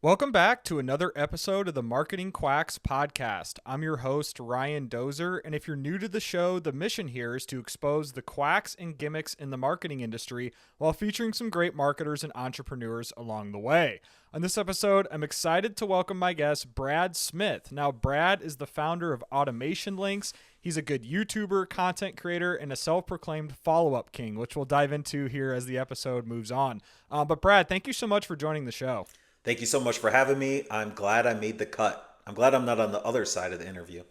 Welcome back to another episode of the Marketing Quacks podcast. I'm your host, Ryan Dozer, and if you're new to the show, the mission here is to expose the quacks and gimmicks in the marketing industry while featuring some great marketers and entrepreneurs along the way. On this episode, I'm excited to welcome my guest, Brad Smith. Now, Brad is the founder of Automation Links. He's a good YouTuber, content creator, and a self-proclaimed follow-up king, which we'll dive into here as the episode moves on. But Brad, thank you so much for joining the show. Thank you so much for having me. I'm glad I made the cut. I'm glad I'm not on the other side of the interview.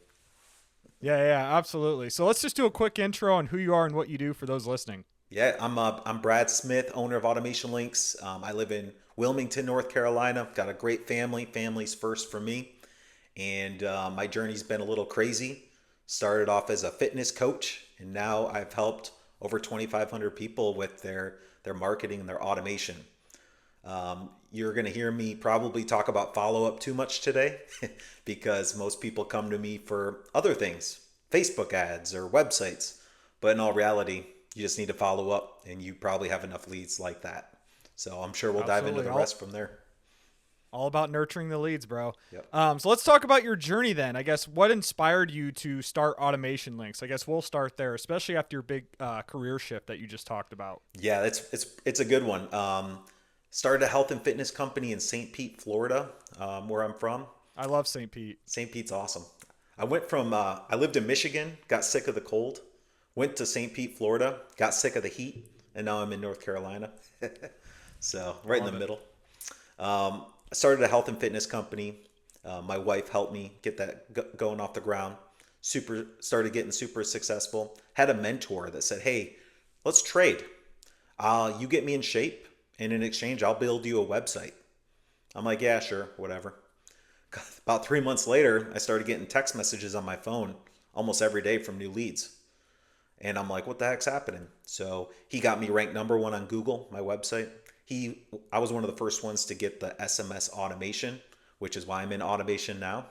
Yeah, absolutely. So let's just do a quick intro on who you are and what you do for those listening. Yeah, I'm Brad Smith, owner of Automation Links. I live in Wilmington, North Carolina. Got a great family. Family's first for me. And my journey's been a little crazy. Started off as a fitness coach, and now I've helped over 2,500 people with their marketing and their automation. You're going to hear me probably talk about follow-up too much today because most people come to me for other things, Facebook ads or websites. But in all reality, you just need to follow up, and you probably have enough leads like that. So I'm sure we'll dive into the rest from there. All about nurturing the leads, bro. Yep. So let's talk about your journey then. I guess what inspired you to start Automation Links? I guess we'll start there, especially after your big career shift that you just talked about. Yeah, it's a good one. Started a health and fitness company in St. Pete, Florida, where I'm from. I love St. Pete. St. Pete's awesome. I went from, I lived in Michigan, got sick of the cold, went to St. Pete, Florida, got sick of the heat, and now I'm in North Carolina. So right in the middle. I started a health and fitness company. My wife helped me get that going off the ground. Started getting super successful. Had a mentor that said, hey, let's trade. You get me in shape. And in exchange, I'll build you a website. I'm like, yeah, sure, whatever. About 3 months later, I started getting text messages on my phone almost every day from new leads. And I'm like, what the heck's happening? So he got me ranked #1 on Google, my website. I was one of the first ones to get the SMS automation, which is why I'm in automation now.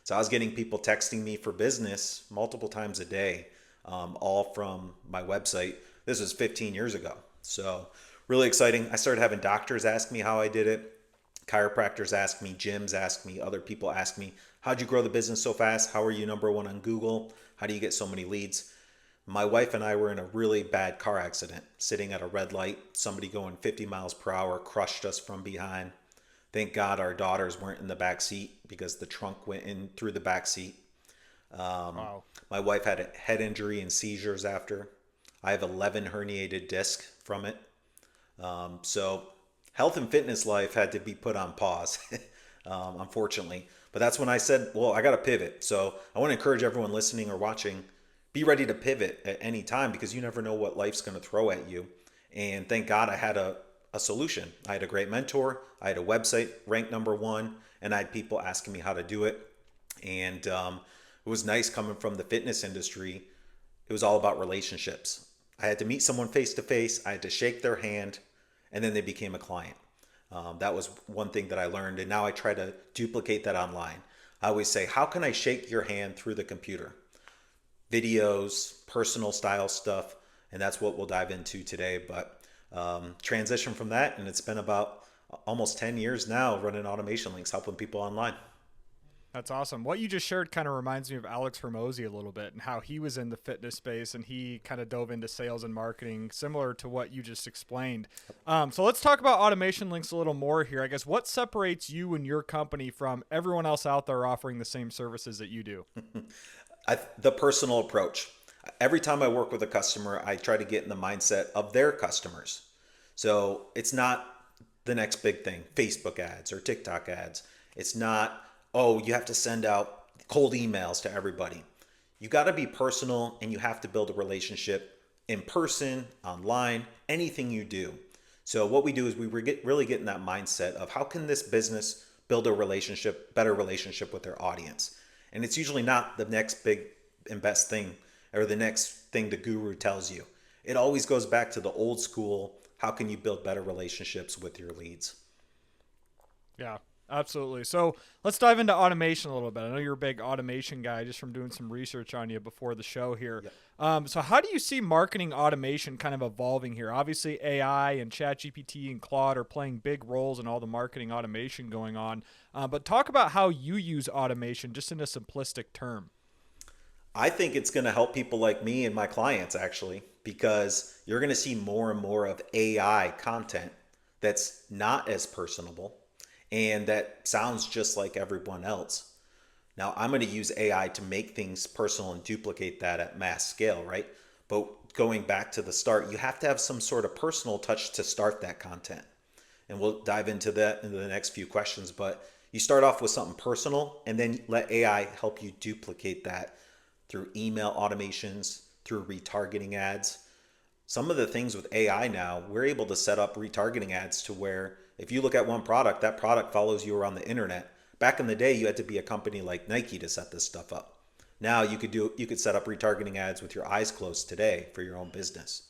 So I was getting people texting me for business multiple times a day, all from my website. This was 15 years ago. So really exciting. I started having doctors ask me how I did it. Chiropractors ask me, gyms ask me, other people ask me, how'd you grow the business so fast? How are you #1 on Google? How do you get so many leads? My wife and I were in a really bad car accident, sitting at a red light. Somebody going 50 miles per hour crushed us from behind. Thank God our daughters weren't in the back seat because the trunk went in through the back seat. Wow. My wife had a head injury and seizures after. I have 11 herniated discs from it. So health and fitness life had to be put on pause, unfortunately. But that's when I said, well, I got to pivot. So I want to encourage everyone listening or watching, be ready to pivot at any time because you never know what life's going to throw at you. And thank God I had a solution. I had a great mentor. I had a website ranked #1, and I had people asking me how to do it. And it was nice coming from the fitness industry. It was all about relationships. I had to meet someone face to face. I had to shake their hand, and then they became a client. That was one thing that I learned, and now I try to duplicate that online. I always say, how can I shake your hand through the computer? Videos, personal style stuff, and that's what we'll dive into today. But transition from that, and it's been about almost 10 years now running Automation Links, helping people online. That's awesome. What you just shared kind of reminds me of Alex Hormozy a little bit and how he was in the fitness space and he kind of dove into sales and marketing, similar to what you just explained. So let's talk about Automation Links a little more here. I guess what separates you and your company from everyone else out there offering the same services that you do? The personal approach. Every time I work with a customer, I try to get in the mindset of their customers. So it's not the next big thing, Facebook ads or TikTok ads. It's not, oh, you have to send out cold emails to everybody. You got to be personal and you have to build a relationship in person, online, anything you do. So what we do is we really get in that mindset of how can this business build a relationship, better relationship with their audience. And it's usually not the next big and best thing or the next thing the guru tells you. It always goes back to the old school, how can you build better relationships with your leads? Yeah. Absolutely. So let's dive into automation a little bit. I know you're a big automation guy just from doing some research on you before the show here. Yep. So how do you see marketing automation kind of evolving here? Obviously, AI and ChatGPT and Claude are playing big roles in all the marketing automation going on. But talk about how you use automation just in a simplistic term. I think it's going to help people like me and my clients actually, because you're going to see more and more of AI content that's not as personable and that sounds just like everyone else. Now, I'm going to use AI to make things personal and duplicate that at mass scale, right? But going back to the start, you have to have some sort of personal touch to start that content. And we'll dive into that in the next few questions. But you start off with something personal and then let AI help you duplicate that through email automations, through retargeting ads. Some of the things with AI now, we're able to set up retargeting ads to where if you look at one product, that product follows you around the internet. Back in the day, you had to be a company like Nike to set this stuff up. Now you could set up retargeting ads with your eyes closed today for your own business.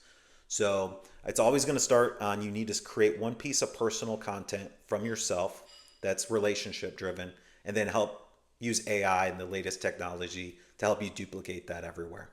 So it's always going to start on you need to create one piece of personal content from yourself that's relationship driven, and then help use AI and the latest technology to help you duplicate that everywhere.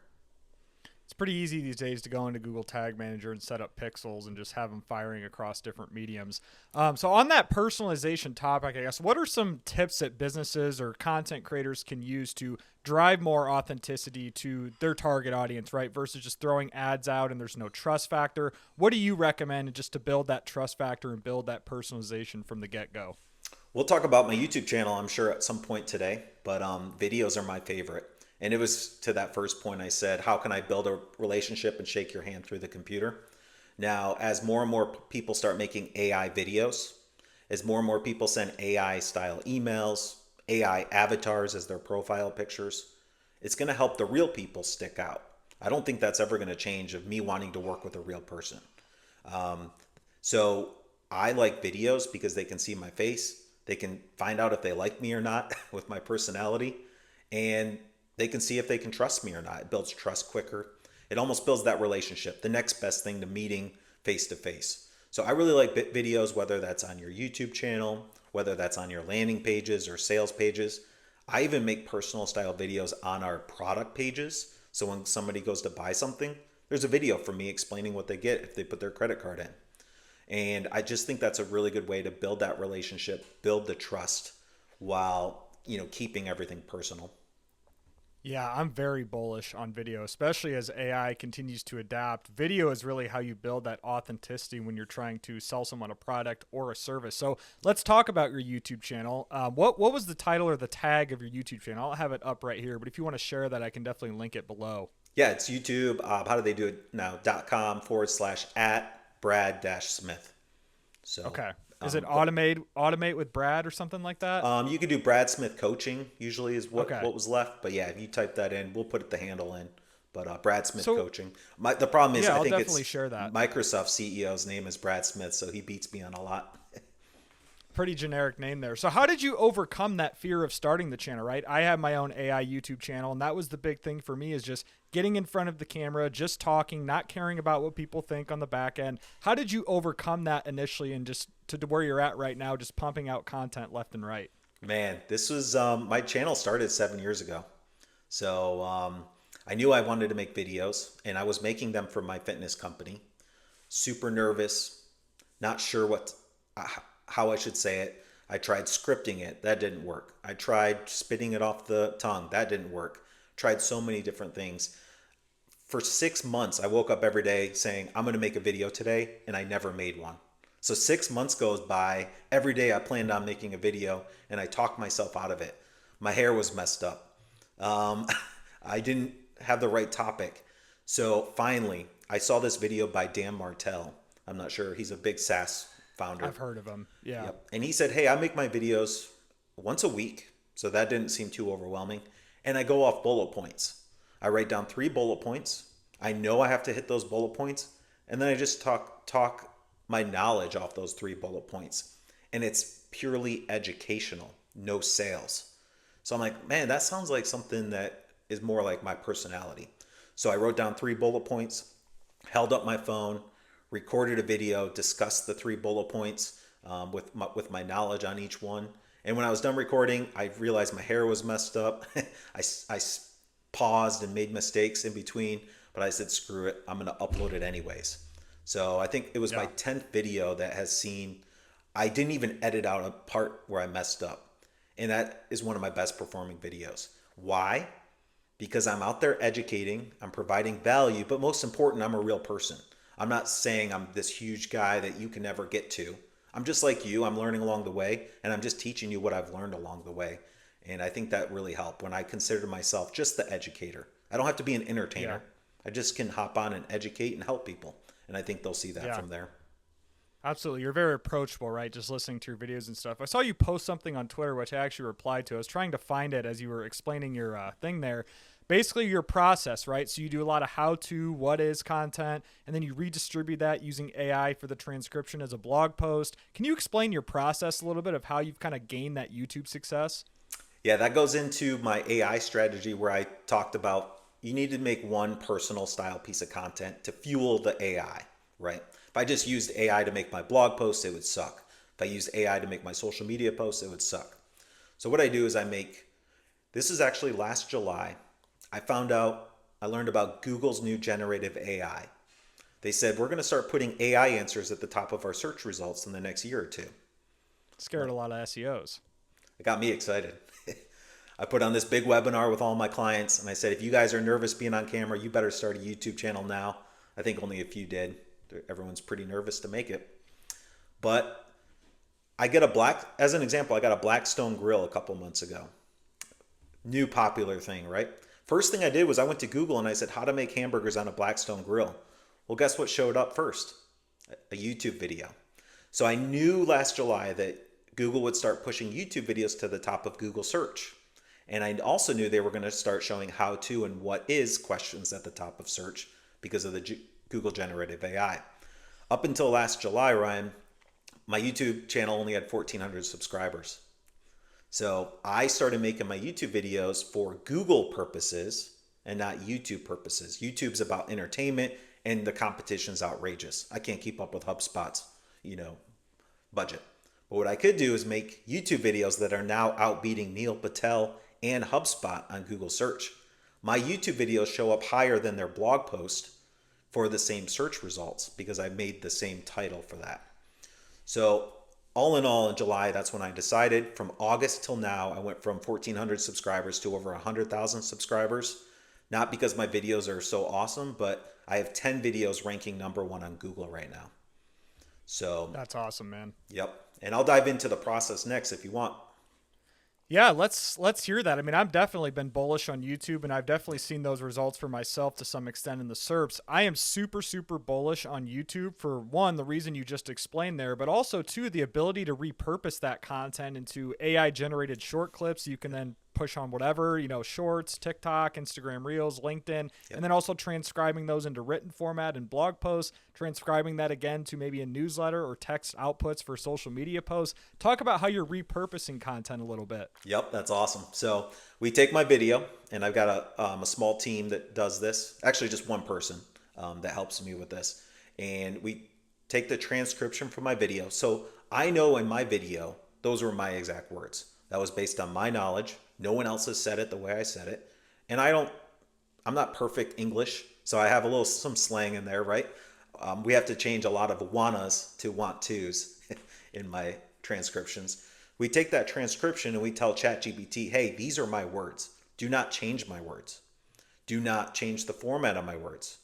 It's pretty easy these days to go into Google Tag Manager and set up pixels and just have them firing across different mediums. So on that personalization topic, I guess, what are some tips that businesses or content creators can use to drive more authenticity to their target audience, right? Versus just throwing ads out and there's no trust factor. What do you recommend just to build that trust factor and build that personalization from the get-go? We'll talk about my YouTube channel, I'm sure, at some point today, but videos are my favorite. And it was to that first point I said, how can I build a relationship and shake your hand through the computer? Now, as more and more people start making AI videos, as more and more people send AI style emails, AI avatars as their profile pictures, it's going to help the real people stick out. I don't think that's ever going to change of me wanting to work with a real person. So I like videos because they can see my face. They can find out if they like me or not with my personality. And they can see if they can trust me or not. It builds trust quicker. It almost builds that relationship, the next best thing to meeting face to face. So I really like videos, whether that's on your YouTube channel, whether that's on your landing pages or sales pages. I even make personal style videos on our product pages. So when somebody goes to buy something, there's a video for me explaining what they get if they put their credit card in. And I just think that's a really good way to build that relationship, build the trust while, keeping everything personal. Yeah, I'm very bullish on video, especially as AI continues to adapt. Video is really how you build that authenticity when you're trying to sell someone a product or a service. So let's talk about your YouTube channel. What was the title or the tag of your YouTube channel? I'll have it up right here, but if you want to share that, I can definitely link it below. Yeah, it's YouTube. How do they do it now? .com/@ Brad-Smith. So Okay. Is it automate with Brad or something like that? You could do Brad Smith Coaching, usually is what, Okay. what was left. But yeah, if you type that in, we'll put the handle in. But Brad Smith So Coaching. The problem is yeah, I I'll think definitely it's share that. Microsoft CEO's name is Brad Smith, so he beats me on a lot. Pretty generic name there. So how did you overcome that fear of starting the channel, right? I have my own AI YouTube channel, and that was the big thing for me is just getting in front of the camera, just talking, not caring about what people think on the back end. How did you overcome that initially and just to where you're at right now, just pumping out content left and right? Man, this was my channel started 7 years ago. So I knew I wanted to make videos, and I was making them for my fitness company. Super nervous, not sure how I should say it. I tried scripting it. That didn't work. I tried spitting it off the tongue. That didn't work. Tried so many different things. For 6 months, I woke up every day saying, I'm going to make a video today, and I never made one. So 6 months goes by. Every day I planned on making a video, and I talked myself out of it. My hair was messed up. I didn't have the right topic. So finally, I saw this video by Dan Martell. I'm not sure. He's a big SaaS founder. I've heard of him. Yeah. Yep. And he said, hey, I make my videos once a week. So that didn't seem too overwhelming. And I go off bullet points. I write down 3 bullet points. I know I have to hit those bullet points. And then I just talk my knowledge off those 3 bullet points. And it's purely educational, no sales. So I'm like, man, that sounds like something that is more like my personality. So I wrote down 3 bullet points, held up my phone, recorded a video, discussed the 3 bullet points with my knowledge on each one, And when I was done recording, I realized my hair was messed up. I paused and made mistakes in between, but I said, screw it, I'm going to upload it anyways. So I think it was my 10th video that has seen, I didn't even edit out a part where I messed up. And that is one of my best performing videos. Why? Because I'm out there educating, I'm providing value, but most important, I'm a real person. I'm not saying I'm this huge guy that you can never get to. I'm just like you. I'm learning along the way, and I'm just teaching you what I've learned along the way. And I think that really helped when I consider myself just the educator. I don't have to be an entertainer. I just can hop on and educate and help people. And I think they'll see that from there. Absolutely. You're very approachable, right? Just listening to your videos and stuff. I saw you post something on Twitter, which I actually replied to. I was trying to find it as you were explaining your thing there. Basically, your process, right? So you do a lot of how-to, what is content, and then you redistribute that using AI for the transcription as a blog post. Can you explain your process a little bit of how you've kind of gained that YouTube success? Yeah, that goes into my AI strategy where I talked about you need to make one personal style piece of content to fuel the AI, right? If I just used AI to make my blog posts, it would suck. If I used AI to make my social media posts, it would suck. So what I do is this is actually last July, I learned about Google's new generative AI. They said, we're going to start putting AI answers at the top of our search results in the next year or two. Scared a lot of SEOs. It got me excited. I put on this big webinar with all my clients, and I said, if you guys are nervous being on camera, you better start a YouTube channel now. I think only a few did. Everyone's pretty nervous to make it. But as an example, I got a Blackstone grill a couple months ago. New popular thing, right? First thing I did was I went to Google and I said, how to make hamburgers on a Blackstone grill. Well, guess what showed up first? A YouTube video. So I knew last July that Google would start pushing YouTube videos to the top of Google search. And I also knew they were going to start showing how to and what is questions at the top of search because of the Google generative AI. Up until last July, Ryan, my YouTube channel only had 1,400 subscribers. So I started making my YouTube videos for Google purposes and not YouTube purposes. YouTube's about entertainment and the competition's outrageous. I can't keep up with HubSpot's, budget. But what I could do is make YouTube videos that are now outbeating Neil Patel and HubSpot on Google search. My YouTube videos show up higher than their blog post for the same search results because I made the same title for that. So all in all, in July, that's when I decided. From August till now, I went from 1,400 subscribers to over 100,000 subscribers. Not because my videos are so awesome, but I have 10 videos ranking #1 on Google right now. So that's awesome, man. Yep. And I'll dive into the process next if you want. Yeah, let's hear that. I mean, I've definitely been bullish on YouTube, and I've definitely seen those results for myself to some extent in the SERPs. I am super, super bullish on YouTube for, one, the reason you just explained there, but also, two, the ability to repurpose that content into AI-generated short clips you can then push on whatever, shorts, TikTok, Instagram Reels, LinkedIn, and then also transcribing those into written format and blog posts, transcribing that again to maybe a newsletter or text outputs for social media posts. Talk about how you're repurposing content a little bit. Yep, that's awesome. So we take my video, and I've got a small team that does this. Actually, just one person that helps me with this. And we take the transcription from my video. So I know in my video, those were my exact words. That was based on my knowledge. No one else has said it the way I said it. And I'm not perfect English, so I have some slang in there, right? We have to change a lot of wannas to want tos in my transcriptions. We take that transcription and we tell ChatGPT, hey, these are my words. Do not change my words. Do not change the format of my words.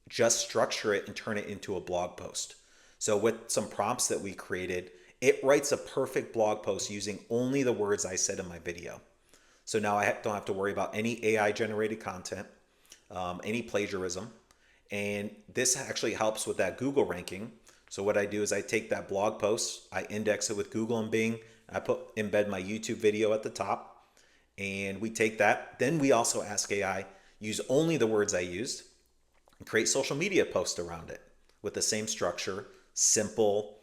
Just structure it and turn it into a blog post. So with some prompts that we created, it writes a perfect blog post using only the words I said in my video. So now I don't have to worry about any AI generated content, any plagiarism. And this actually helps with that Google ranking. So what I do is I take that blog post, I index it with Google and Bing, I embed my YouTube video at the top, and we take that. Then we also ask AI, use only the words I used, and create social media posts around it with the same structure, simple,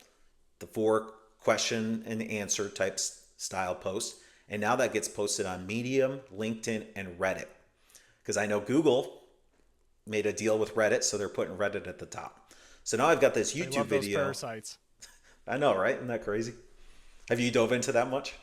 the 4 question and answer type style post. And now that gets posted on Medium, LinkedIn, and Reddit. Because I know Google made a deal with Reddit, so they're putting Reddit at the top. So now I've got this YouTube video. Those parasites. I know, right? Isn't that crazy? Have you dove into that much?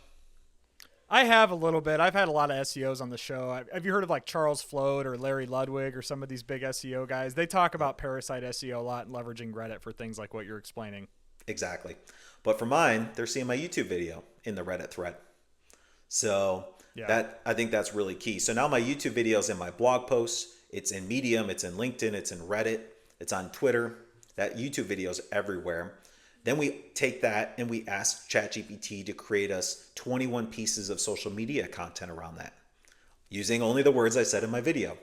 I have a little bit. I've had a lot of SEOs on the show. Have you heard of like Charles Float or Larry Ludwig or some of these big SEO guys? They talk about parasite SEO a lot and leveraging Reddit for things like what you're explaining. Exactly. But for mine, they're seeing my YouTube video in the Reddit thread. So Yeah. that I think that's really key. So now my YouTube video is in my blog posts, it's in Medium, it's in LinkedIn, it's in Reddit, it's on Twitter. That YouTube video is everywhere. Then we take that and we ask ChatGPT to create us 21 pieces of social media content around that, using only the words I said in my video,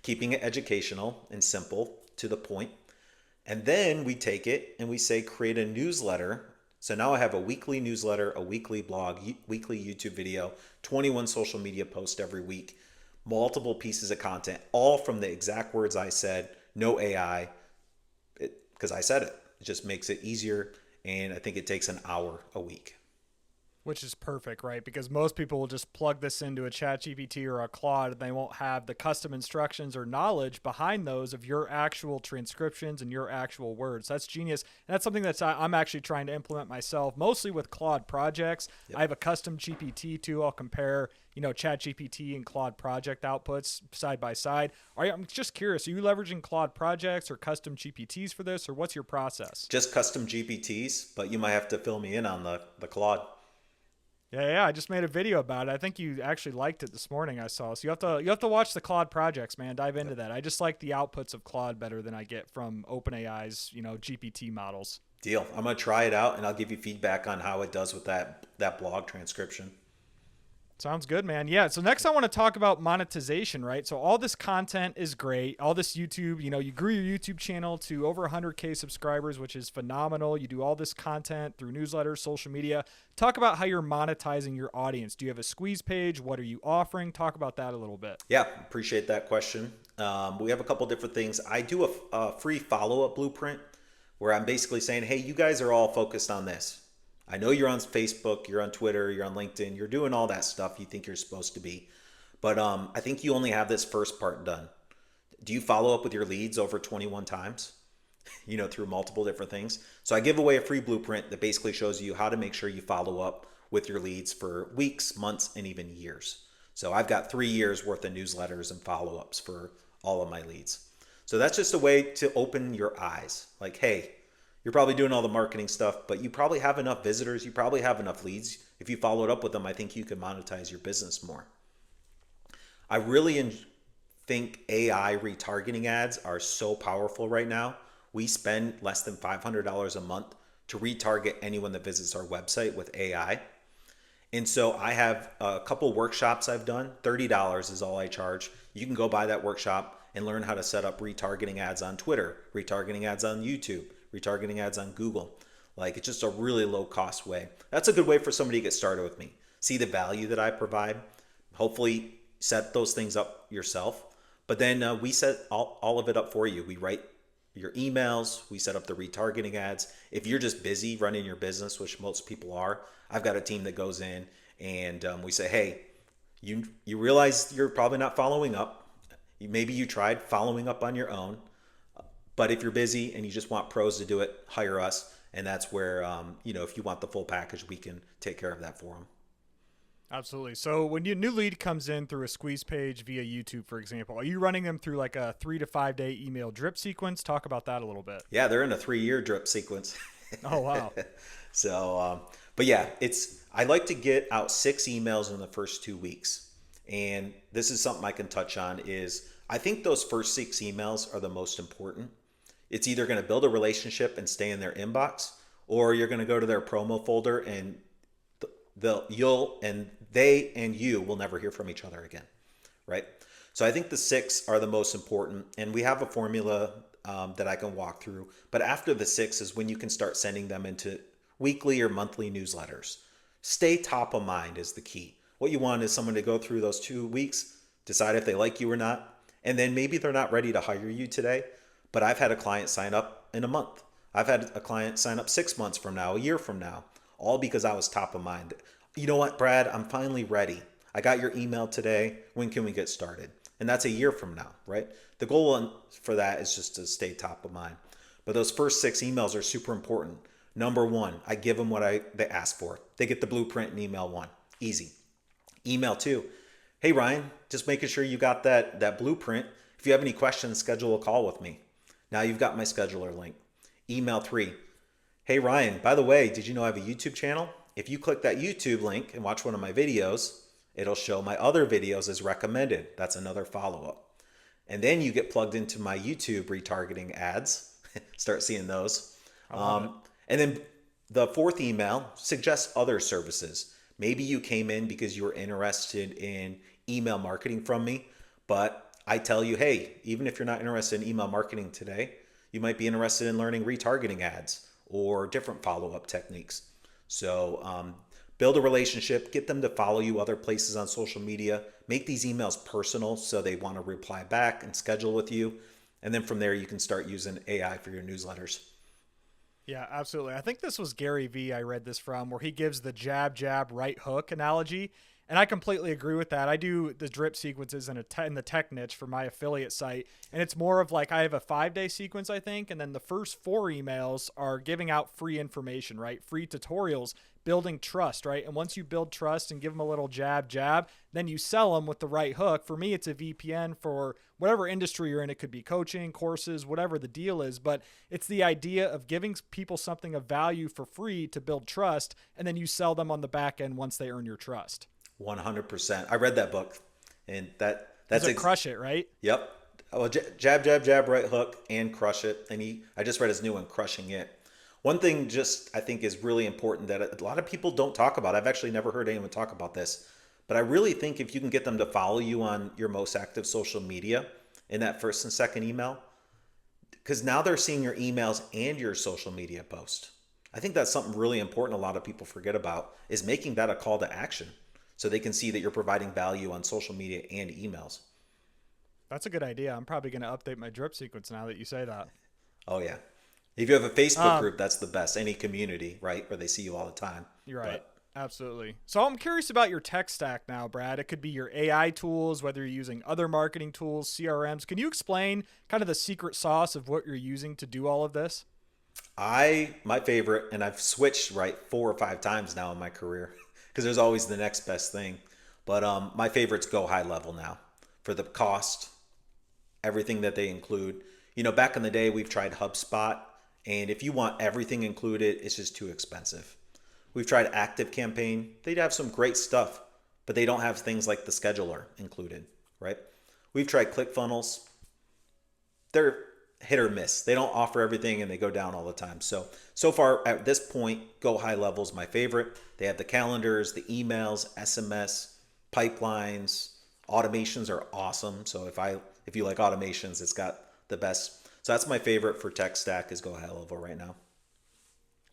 keeping it educational and simple to the point. And then we take it and we say, create a newsletter. So now I have a weekly newsletter, a weekly blog, weekly YouTube video, 21 social media posts every week, multiple pieces of content, all from the exact words I said, no AI, because I said it. It just makes it easier. And I think it takes an hour a week. Which is perfect, right? Because most people will just plug this into a ChatGPT or a Claude and they won't have the custom instructions or knowledge behind those of your actual transcriptions and your actual words. That's genius. And that's something I'm actually trying to implement myself, mostly with Claude projects. Yep. I have a custom GPT too. I'll compare, ChatGPT and Claude project outputs side by side. I'm just curious, are you leveraging Claude projects or custom GPTs for this, or what's your process? Just custom GPTs, but you might have to fill me in on the Claude. Yeah, I just made a video about it. I think you actually liked it this morning. I saw. So you have to watch the Claude projects, man. Dive into that. I just like the outputs of Claude better than I get from OpenAI's, GPT models. Deal. I'm gonna try it out, and I'll give you feedback on how it does with that blog transcription. Sounds good, man. Yeah. So next I want to talk about monetization, right? So all this content is great. All this YouTube, you grew your YouTube channel to over 100K subscribers, which is phenomenal. You do all this content through newsletters, social media. Talk about how you're monetizing your audience. Do you have a squeeze page? What are you offering? Talk about that a little bit. Yeah, appreciate that question. We have a couple different things. I do a free follow-up blueprint where I'm basically saying, hey, you guys are all focused on this. I know you're on Facebook, you're on Twitter, you're on LinkedIn, you're doing all that stuff you think you're supposed to be. But I think you only have this first part done. Do you follow up with your leads over 21 times? Through multiple different things. So I give away a free blueprint that basically shows you how to make sure you follow up with your leads for weeks, months, and even years. So I've got 3 years worth of newsletters and follow-ups for all of my leads. So that's just a way to open your eyes. Like, hey, you're probably doing all the marketing stuff, but you probably have enough visitors. You probably have enough leads. If you followed up with them, I think you can monetize your business more. I really think AI retargeting ads are so powerful right now. We spend less than $500 a month to retarget anyone that visits our website with AI. And so I have a couple workshops I've done. $30 is all I charge. You can go buy that workshop and learn how to set up retargeting ads on Twitter, retargeting ads on YouTube, retargeting ads on Google. It's just a really low cost way. That's a good way for somebody to get started with me. See the value that I provide. Hopefully set those things up yourself. But then we set all of it up for you. We write your emails. We set up the retargeting ads. If you're just busy running your business, which most people are, I've got a team that goes in and we say, hey, you realize you're probably not following up. Maybe you tried following up on your own. But if you're busy and you just want pros to do it, hire us. And that's where, if you want the full package, we can take care of that for them. Absolutely. So when your new lead comes in through a squeeze page via YouTube, for example, are you running them through like a 3 to 5 day email drip sequence? Talk about that a little bit. Yeah, they're in a 3-year drip sequence. Oh, wow. So, but yeah, I like to get out 6 emails in the first 2 weeks. And this is something I can touch on is I think those first 6 emails are the most important. It's either going to build a relationship and stay in their inbox, or you're going to go to their promo folder and they and you will never hear from each other again, right? So I think the 6 are the most important, and we have a formula that I can walk through. But after the 6 is when you can start sending them into weekly or monthly newsletters. Stay top of mind is the key. What you want is someone to go through those 2 weeks, decide if they like you or not, and then maybe they're not ready to hire you today. But I've had a client sign up in a month. I've had a client sign up 6 months from now, a year from now, all because I was top of mind. You know what, Brad? I'm finally ready. I got your email today. When can we get started? And that's a year from now, right? The goal for that is just to stay top of mind. But those first 6 emails are super important. Number 1, I give them what they ask for. They get the blueprint in email 1. Easy. Email too. Hey Ryan, just making sure you got that blueprint. If you have any questions, schedule a call with me. Now you've got my scheduler link. Email 3. Hey Ryan, by the way, did you know I have a YouTube channel? If you click that YouTube link and watch one of my videos, it'll show my other videos as recommended. That's another follow-up. And then you get plugged into my YouTube retargeting ads. Start seeing those. And then the 4th email suggests other services. Maybe you came in because you were interested in email marketing from me, but I tell you, hey, even if you're not interested in email marketing today, you might be interested in learning retargeting ads or different follow-up techniques. So build a relationship, get them to follow you other places on social media, make these emails personal so they want to reply back and schedule with you. And then from there, you can start using AI for your newsletters. Yeah, absolutely. I think this was Gary Vee I read this from, where he gives the jab, jab, right hook analogy. And I completely agree with that. I do the drip sequences in the tech niche for my affiliate site. And it's more of like I have a 5-day sequence, I think. And then the first 4 emails are giving out free information, right? Free tutorials, building trust, right? And once you build trust and give them a little jab, jab, then you sell them with the right hook. For me, it's a VPN for whatever industry you're in. It could be coaching, courses, whatever the deal is. But it's the idea of giving people something of value for free to build trust. And then you sell them on the back end once they earn your trust. 100%. I read that book, and that's Crush It, right? Yep. Well, jab, jab, jab, right hook, and crush it. And I just read his new one, Crushing It. One thing I think is really important that a lot of people don't talk about. I've actually never heard anyone talk about this, but I really think if you can get them to follow you on your most active social media in that first and second email, because now they're seeing your emails and your social media post. I think that's something really important a lot of people forget about, is making that a call to action so they can see that you're providing value on social media and emails. That's a good idea. I'm probably going to update my drip sequence now that you say that. Oh, yeah. If you have a Facebook group, that's the best. Any community, right, where they see you all the time. You're right. Absolutely. So I'm curious about your tech stack now, Brad. It could be your AI tools, whether you're using other marketing tools, CRMs. Can you explain kind of the secret sauce of what you're using to do all of this? My favorite, and I've switched 4 or 5 times now in my career because there's always the next best thing. But my favorites go high level now for the cost, everything that they include. Back in the day, we've tried HubSpot, and if you want everything included, it's just too expensive. We've tried Active Campaign. They'd have some great stuff, but they don't have things like the scheduler included, right? We've tried ClickFunnels. They're hit or miss. They don't offer everything and they go down all the time. So far at this point, Go High Level is my favorite. They have the calendars, the emails, SMS, pipelines, automations are awesome. So if you like automations, it's got the best. So that's my favorite for tech stack is Go High Level right now.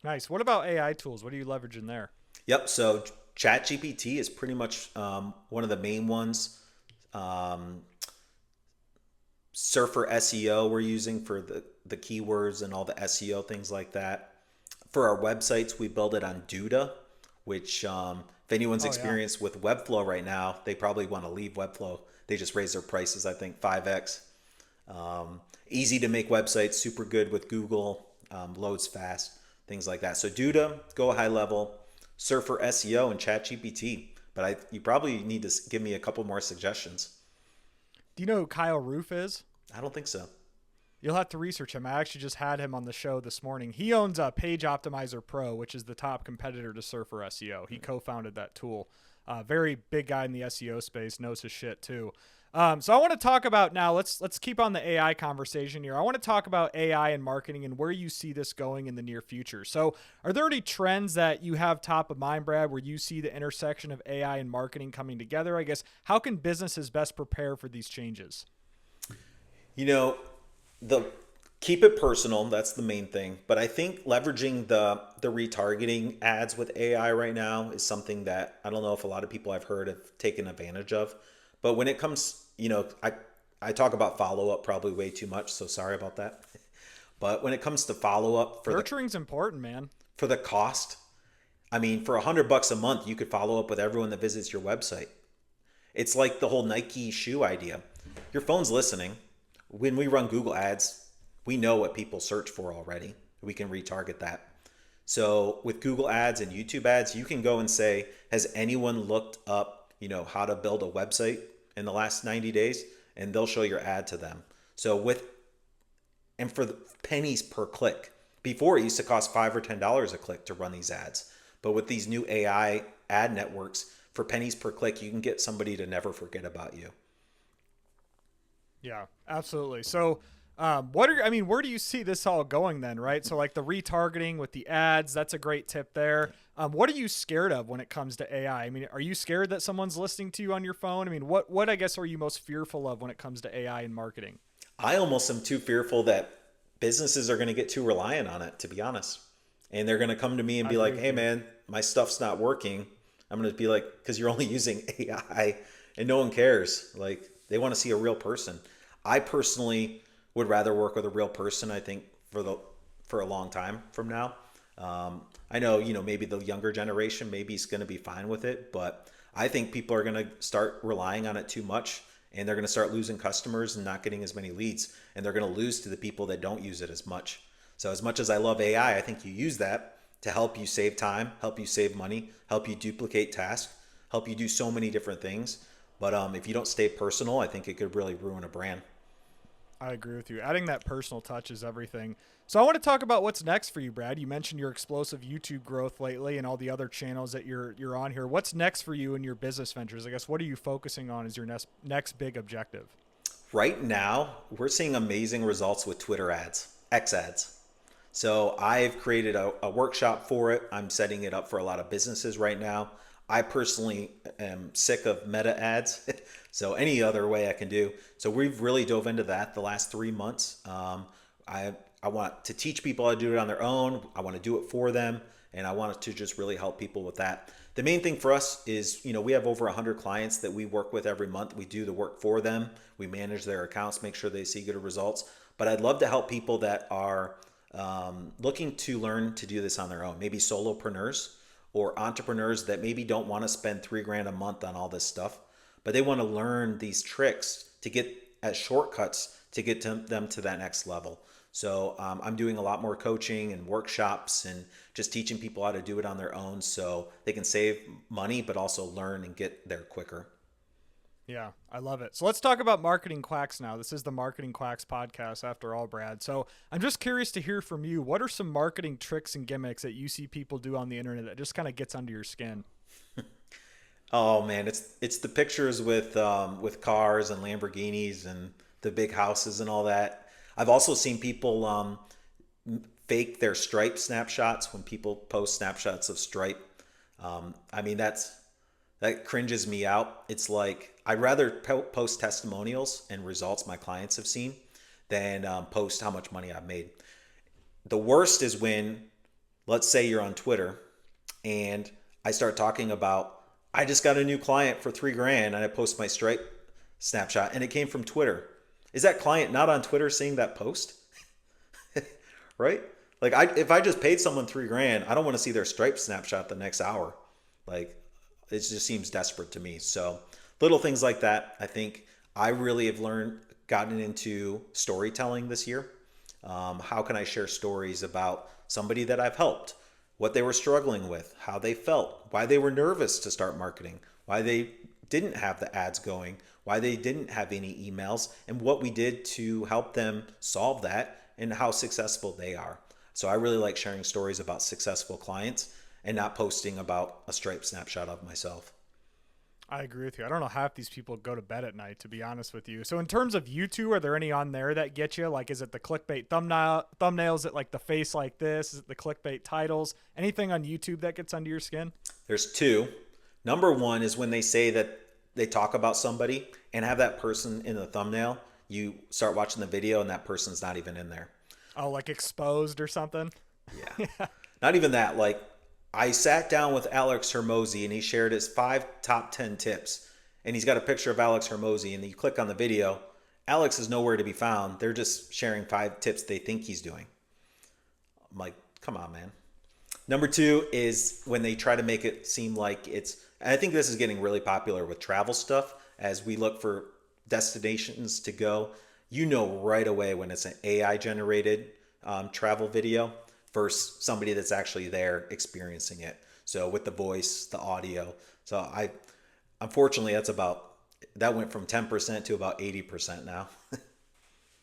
Nice. What about AI tools? What are you leveraging there? Yep. So ChatGPT is pretty much one of the main ones. Surfer SEO we're using for the keywords and all the SEO things like that. For our websites, we build it on Duda, which if anyone's experienced with Webflow right now, they probably want to leave Webflow. They just raised their prices, I think, 5x. Easy to make websites, super good with Google, loads fast, things like that. So Duda, Go High Level, Surfer SEO, and ChatGPT. But you probably need to give me a couple more suggestions. Do you know who Kyle Roof is? I don't think so. You'll have to research him. I actually just had him on the show this morning. He owns Page Optimizer Pro, which is the top competitor to Surfer SEO. He co-founded that tool. Very big guy in the SEO space, knows his shit too. So I want to talk about now, let's keep on the AI conversation here. I want to talk about AI and marketing and where you see this going in the near future. So are there any trends that you have top of mind, Brad, where you see the intersection of AI and marketing coming together? I guess, how can businesses best prepare for these changes? Keep it personal. That's the main thing. But I think leveraging the retargeting ads with AI right now is something that I don't know if a lot of people I've heard have taken advantage of. But when it comes, I talk about follow-up probably way too much, so sorry about that. But when it comes to follow-up, nurturing's important, man. For the cost, I mean, for $100 a month, you could follow up with everyone that visits your website. It's like the whole Nike shoe idea. Your phone's listening. When we run Google ads, we know what people search for already. We can retarget that. So with Google ads and YouTube ads, you can go and say, has anyone looked up how to build a website in the last 90 days, and they'll show your ad to them. So and for the pennies per click. Before it used to cost $5 or $10 a click to run these ads. But with these new AI ad networks, for pennies per click, you can get somebody to never forget about you. Yeah, absolutely. So, where do you see this all going then, right? So like the retargeting with the ads, that's a great tip there. What are you scared of when it comes to AI? I mean, are you scared that someone's listening to you on your phone? I mean, what I guess are you most fearful of when it comes to AI and marketing? I almost am too fearful that businesses are going to get too reliant on it, to be honest. And they're going to come to me and I be agree like, with hey, you. man, my stuff's not working. I'm going to be like, because you're only using AI and no one cares. Like, they want to see a real person. I personally would rather work with a real person, I think, for a long time from now. I know, maybe the younger generation maybe is going to be fine with it, but I think people are going to start relying on it too much, and they're going to start losing customers and not getting as many leads, and they're going to lose to the people that don't use it as much. So as much as I love AI, I think you use that to help you save time, help you save money, help you duplicate tasks, help you do so many different things. But if you don't stay personal, I think it could really ruin a brand. I agree with you. Adding that personal touch is everything. So I want to talk about what's next for you, Brad. You mentioned your explosive YouTube growth lately and all the other channels that you're on here. What's next for you in your business ventures? I guess what are you focusing on as your next big objective? Right now, we're seeing amazing results with Twitter ads, X ads. So I've created a workshop for it. I'm setting it up for a lot of businesses right now. I personally am sick of meta ads. So any other way I can do. So we've really dove into that the last 3 months. I want to teach people how to do it on their own. I want to do it for them. And I want to just really help people with that. The main thing for us is, we have over 100 clients that we work with every month. We do the work for them. We manage their accounts, make sure they see good results. But I'd love to help people that are looking to learn to do this on their own. Maybe solopreneurs or entrepreneurs that maybe don't want to spend $3,000 a month on all this stuff, but they want to learn these tricks to get as shortcuts to get them to that next level. So I'm doing a lot more coaching and workshops and just teaching people how to do it on their own so they can save money, but also learn and get there quicker. Yeah, I love it. So let's talk about Marketing Quacks now. This is the Marketing Quacks podcast after all, Brad. So I'm just curious to hear from you. What are some marketing tricks and gimmicks that you see people do on the internet that just kind of gets under your skin? Oh man, it's the pictures with cars and Lamborghinis and the big houses and all that. I've also seen people fake their Stripe snapshots when people post snapshots of Stripe. I mean, that cringes me out. It's like I'd rather post testimonials and results my clients have seen than post how much money I've made. The worst is when, let's say you're on Twitter and I start talking about, I just got a new client for $3,000 and I post my Stripe snapshot and it came from Twitter. Is that client not on Twitter seeing that post? Right? Like if I just paid someone $3,000, I don't want to see their Stripe snapshot the next hour. Like it just seems desperate to me. So little things like that. I think I really have gotten into storytelling this year. How can I share stories about somebody that I've helped, what they were struggling with, how they felt, why they were nervous to start marketing, why they didn't have the ads going, why they didn't have any emails, and what we did to help them solve that and how successful they are. So I really like sharing stories about successful clients and not posting about a Stripe snapshot of myself. I agree with you. I don't know half these people go to bed at night, to be honest with you. So in terms of YouTube, are there any on there that get you? Like, is it the clickbait thumbnails? Is it like the face like this? Is it the clickbait titles? Anything on YouTube that gets under your skin? There's two. Number one is when they say that they talk about somebody and have that person in the thumbnail. You start watching the video and that person's not even in there. Oh, like exposed or something? Yeah. Not even that. Like I sat down with Alex Hermosi and he shared his 5 top 10 tips. And he's got a picture of Alex Hermosi and you click on the video. Alex is nowhere to be found. They're just sharing 5 tips they think he's doing. I'm like, come on, man. Number two is when they try to make it seem like and I think this is getting really popular with travel stuff as we look for destinations to go. You know right away when it's an AI generated travel video versus somebody that's actually there experiencing it. So with the voice, the audio. So unfortunately, that went from 10% to about 80% now.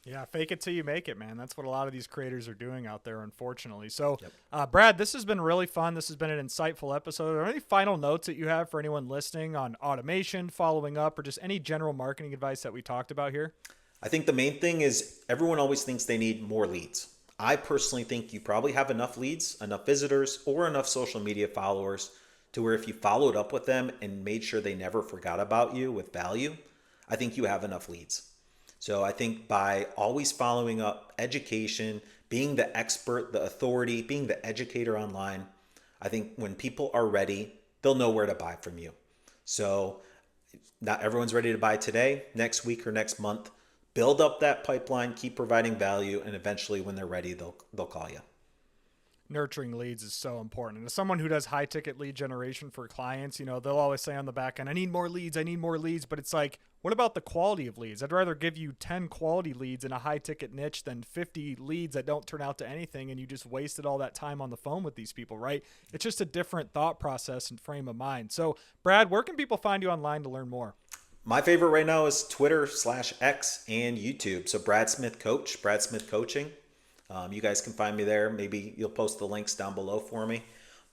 Yeah, fake it till you make it, man. That's what a lot of these creators are doing out there, unfortunately. So, Yep. Brad, this has been really fun. This has been an insightful episode. Are there any final notes that you have for anyone listening on automation, following up, or just any general marketing advice that we talked about here? I think the main thing is everyone always thinks they need more leads. I personally think you probably have enough leads, enough visitors, or enough social media followers to where if you followed up with them and made sure they never forgot about you with value, I think you have enough leads. So I think by always following up education, being the expert, the authority, being the educator online, I think when people are ready, they'll know where to buy from you. So not everyone's ready to buy today, next week, or next month. Build up that pipeline, keep providing value, and eventually when they're ready, they'll call you. Nurturing leads is so important. And as someone who does high ticket lead generation for clients, they'll always say on the back end, I need more leads. But it's like, what about the quality of leads? I'd rather give you 10 quality leads in a high ticket niche than 50 leads that don't turn out to anything. And you just wasted all that time on the phone with these people, right? It's just a different thought process and frame of mind. So Brad, where can people find you online to learn more? My favorite right now is Twitter/X and YouTube. So Brad Smith Coach, Brad Smith Coaching. You guys can find me there. Maybe you'll post the links down below for me.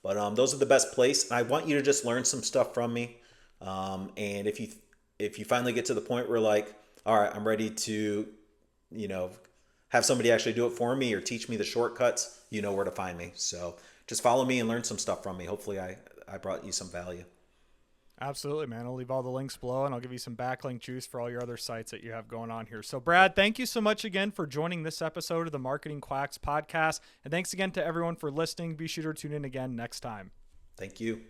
But those are the best place. I want you to just learn some stuff from me. And if you finally get to the point where like, all right, I'm ready to, have somebody actually do it for me or teach me the shortcuts, you know where to find me. So just follow me and learn some stuff from me. Hopefully I brought you some value. Absolutely, man. I'll leave all the links below, and I'll give you some backlink juice for all your other sites that you have going on here. So, Brad, thank you so much again for joining this episode of the Marketing Quacks podcast. And thanks again to everyone for listening. Be sure to tune in again next time. Thank you.